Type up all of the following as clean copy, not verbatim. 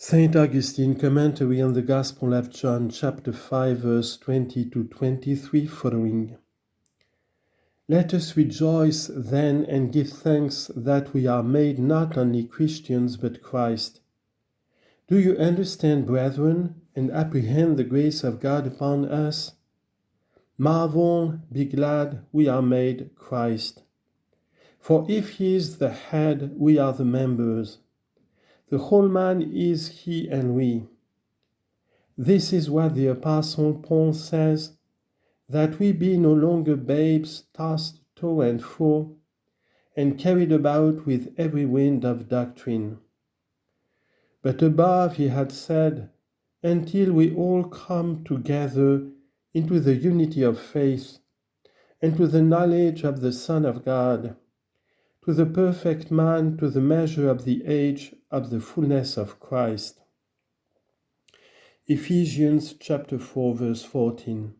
Saint Augustine, commentary on the Gospel of John, chapter 5, verse 20 to 23, following. Let us rejoice then and give thanks that we are made not only Christians but Christ. Do you understand, brethren, and apprehend the grace of God upon us? Marvel, be glad, we are made Christ. For if he is the head, we are the members. The whole man is he and we. This is what the Apostle Paul says, that we be no longer babes tossed to and fro, and carried about with every wind of doctrine. But above he had said, until we all come together into the unity of faith, and to the knowledge of the Son of God, to the perfect man, to the measure of the age of the fullness of Christ. Ephesians chapter 4, verse 14.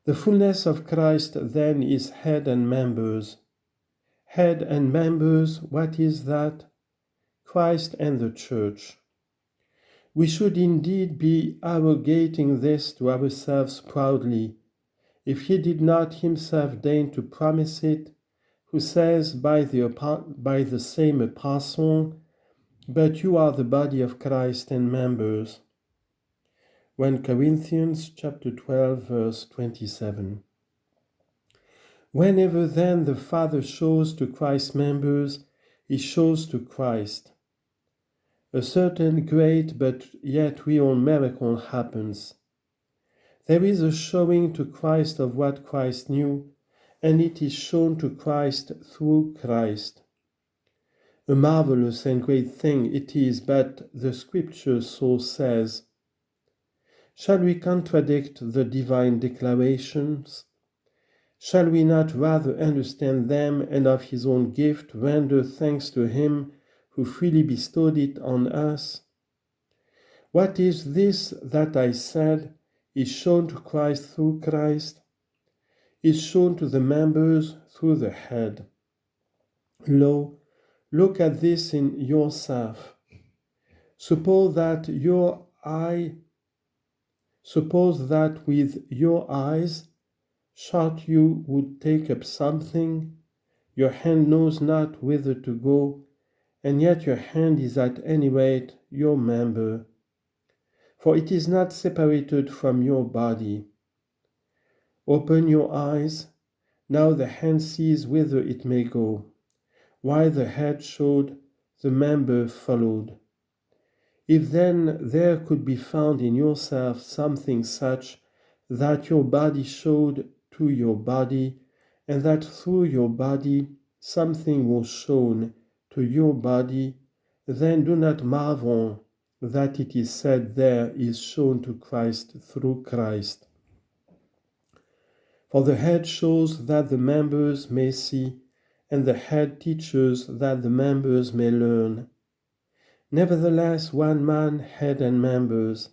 The fullness of Christ then is head and members. Head and members, what is that? Christ and the Church. We should indeed be arrogating this to ourselves proudly, if he did not himself deign to promise it, who says by the same apostle, but you are the body of Christ and members. 1 Corinthians chapter 12, verse 27. Whenever then the Father shows to Christ's members, he shows to Christ. A certain great but yet real miracle happens. There is a showing to Christ of what Christ knew, and it is shown to Christ through Christ. A marvelous and great thing it is, but the Scripture so says. Shall we contradict the divine declarations? Shall we not rather understand them and of his own gift render thanks to him who freely bestowed it on us? What is this that I said is shown to Christ through Christ? Is shown to the members through the head. Lo, look at this in yourself. Suppose that with your eyes shut you would take up something, your hand knows not whither to go, and yet your hand is at any rate your member, for it is not separated from your body. Open your eyes, now the hand sees whither it may go. While the head showed, the member followed. If then there could be found in yourself something such that your body showed to your body, and that through your body something was shown to your body, then do not marvel that it is said there is shown to Christ through Christ. For the head shows that the members may see, and the head teaches that the members may learn. Nevertheless, one man, head and members.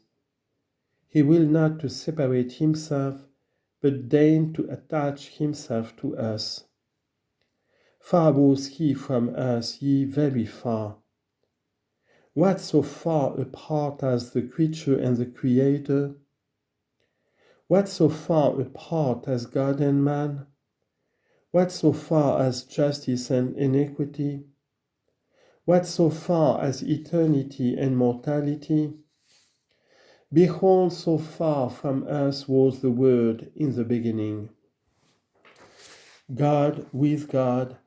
He will not to separate himself, but deign to attach himself to us. Far was he from us, yea, very far. What so far apart as the creature and the Creator? What so far apart as God and man? What so far as justice and iniquity? What so far as eternity and mortality? Behold, so far from us was the Word in the beginning. God with God,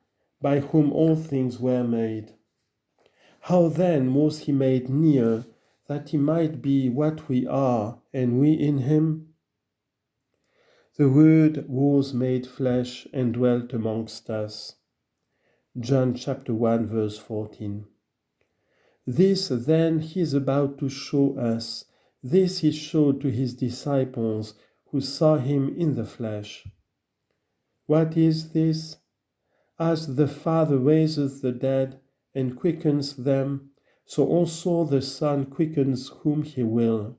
by whom all things were made. How then was he made near, that he might be what we are, and we in him? The Word was made flesh and dwelt amongst us. John chapter 1, verse 14. This then he is about to show us. This he showed to his disciples who saw him in the flesh. What is this? As the Father raiseth the dead and quickens them, so also the Son quickens whom he will.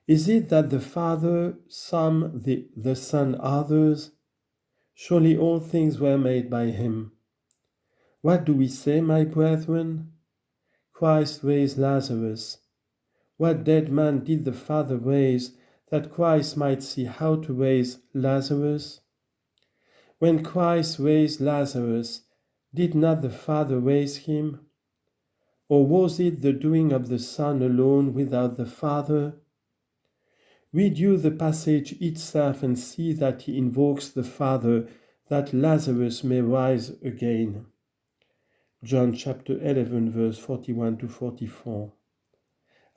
Is it that the Father some, the Son others? Surely all things were made by him. What do we say, my brethren? Christ raised Lazarus? What dead man did the Father raise, that Christ might see how to raise Lazarus? When Christ raised Lazarus, did not the Father raise him? Or was it the doing of the Son alone without the Father? Read you the passage itself and see that he invokes the Father that Lazarus may rise again. John chapter 11, verse 41 to 44.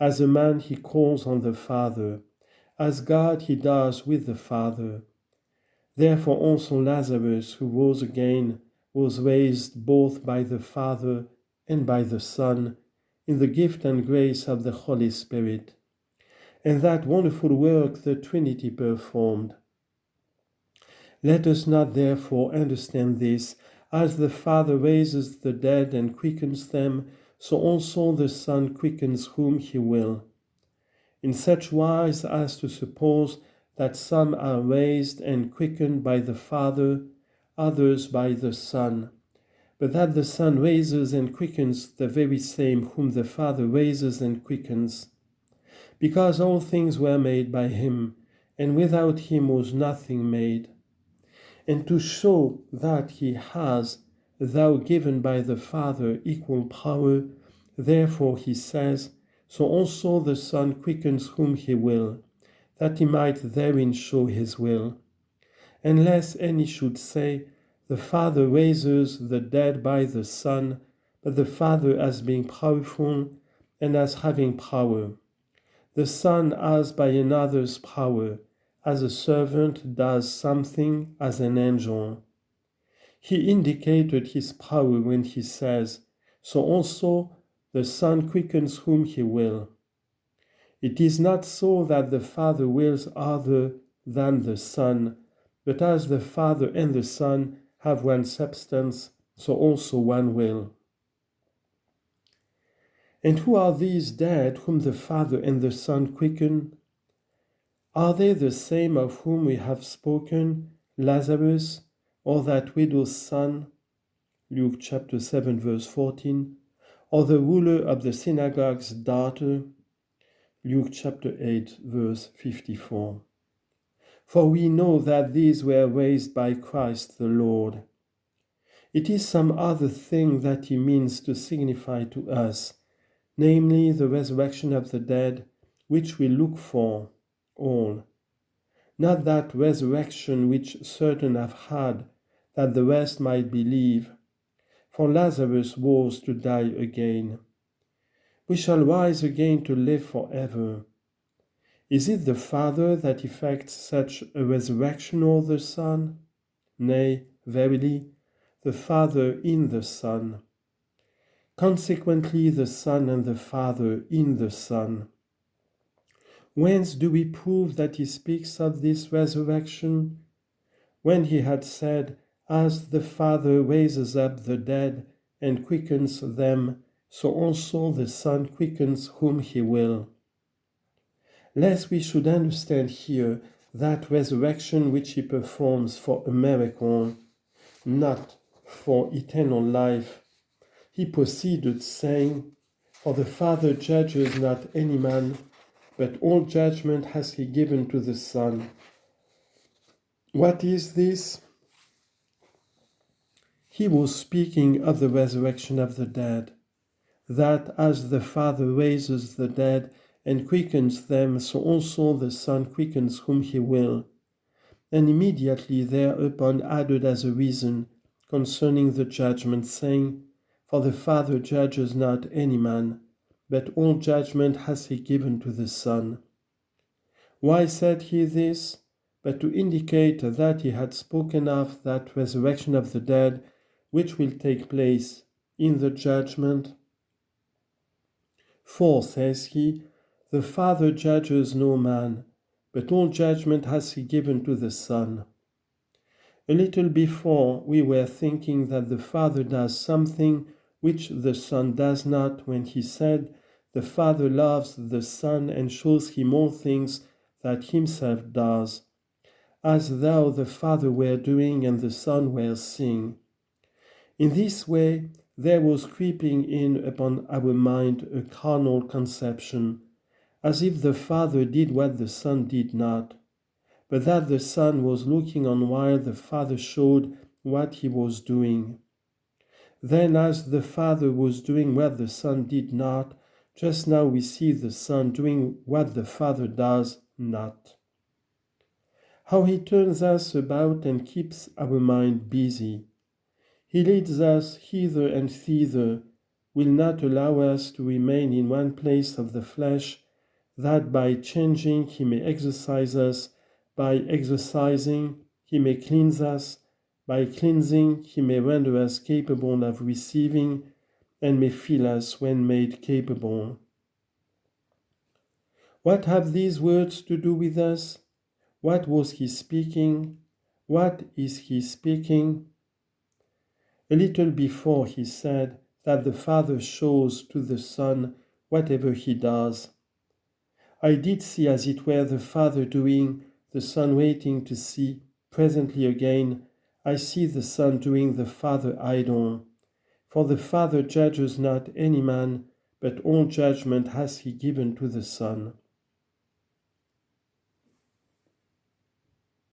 As a man he calls on the Father. As God he does with the Father. Therefore also Lazarus, who rose again, was raised both by the Father and by the Son, in the gift and grace of the Holy Spirit. And that wonderful work the Trinity performed. Let us not therefore understand this, as the Father raises the dead and quickens them, so also the Son quickens whom he will, in such wise as to suppose that some are raised and quickened by the Father, others by the Son, but that the Son raises and quickens the very same whom the Father raises and quickens. Because all things were made by him, and without him was nothing made. And to show that he has, though given by the Father, equal power, therefore he says, so also the Son quickens whom he will, that he might therein show his will. Unless any should say, the Father raises the dead by the Son, but the Father as being powerful and as having power. The Son as by another's power, as a servant does something as an angel. He indicated his power when he says, so also the Son quickens whom he will. It is not so that the Father wills other than the Son, but as the Father and the Son have one substance, so also one will. And who are these dead whom the Father and the Son quicken? Are they the same of whom we have spoken, Lazarus, or that widow's son, Luke chapter 7, verse 14, or the ruler of the synagogue's daughter, Luke chapter 8, verse 54? For we know that these were raised by Christ the Lord. It is some other thing that he means to signify to us, namely the resurrection of the dead, which we look for, all. Not that resurrection which certain have had, that the rest might believe. For Lazarus was to die again. We shall rise again to live forever. Is it the Father that effects such a resurrection, or the Son? Nay, verily, the Father in the Son. Consequently, the Son and the Father in the Son. Whence do we prove that he speaks of this resurrection? When he had said, as the Father raises up the dead and quickens them, so also the Son quickens whom he will. Lest we should understand here that resurrection which he performs for a miracle, not for eternal life, he proceeded, saying, for the Father judges not any man, but all judgment has he given to the Son. What is this? He was speaking of the resurrection of the dead, that as the Father raises the dead and quickens them, so also the Son quickens whom he will. And immediately thereupon added as a reason concerning the judgment, saying, for the Father judges not any man, but all judgment has he given to the Son. Why said he this? But to indicate that he had spoken of that resurrection of the dead, which will take place in the judgment. For, says he, the Father judges no man, but all judgment has he given to the Son. A little before we were thinking that the Father does something which the Son does not, when he said, the Father loves the Son and shows him all things that himself does, as though the Father were doing and the Son were seeing. In this way, there was creeping in upon our mind a carnal conception, as if the Father did what the Son did not, but that the Son was looking on while the Father showed what he was doing. Then, as the Father was doing what the Son did not, just now we see the Son doing what the Father does not. How he turns us about and keeps our mind busy. He leads us hither and thither, will not allow us to remain in one place of the flesh, that by changing he may exercise us, by exercising he may cleanse us, by cleansing he may render us capable of receiving, and may fill us when made capable. What have these words to do with us? What was he speaking? What is he speaking? A little before he said that the Father shows to the Son whatever he does. I did see as it were the Father doing, the Son waiting to see. Presently again, I see the Son doing the Father idol. For the Father judges not any man, but all judgment has he given to the Son.